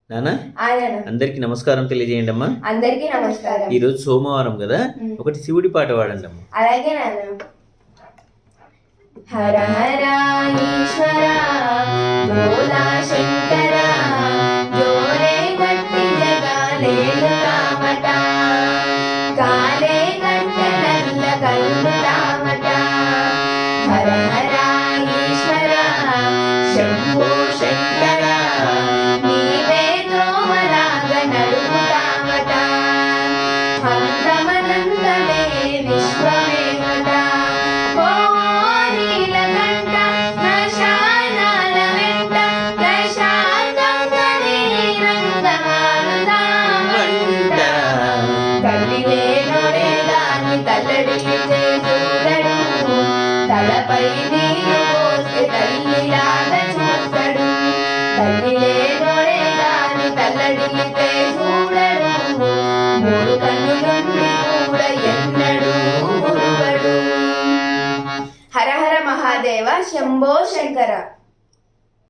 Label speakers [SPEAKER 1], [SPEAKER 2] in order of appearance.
[SPEAKER 1] నానా అందరికి నమస్కారం తెలియజేయండి అమ్మా.
[SPEAKER 2] అందరికి నమస్కారం.
[SPEAKER 1] ఈ రోజు సోమవారం కదా, ఒకటి శివుడి పాట పాడండి అమ్మా.
[SPEAKER 2] అలాగే నాన్న. హర హర ఈశ్వర భోలా శంకర జోరే గట్టి జగాలేలు తామట కాలే గట్ట నల్ల కళ్ళు తామట. హర హర ఈశ్వర శంభో శంకర నీవే ద్రోవలాగ నడుపుతామట హంతమనంతమే విశ్వమేమట. ఓ నీలకంఠ శ్మశానాల వెంట ప్రశాంతంగా రంగమాడుదామంట. తల్లి లేనోడే దాన్ని తల్లడిల్లితే చూడడు, తలపై నీరు పోస్తే తల్లిలాగా చూస్తాడు. తల్లి లేనోడే దాన్ని తల్లడిల్లితే చూడడు, మూడు కన్నులుండి కూడా ఎన్నడూ మురుగడు. హర హర మహాదేవ శంభో శంకర.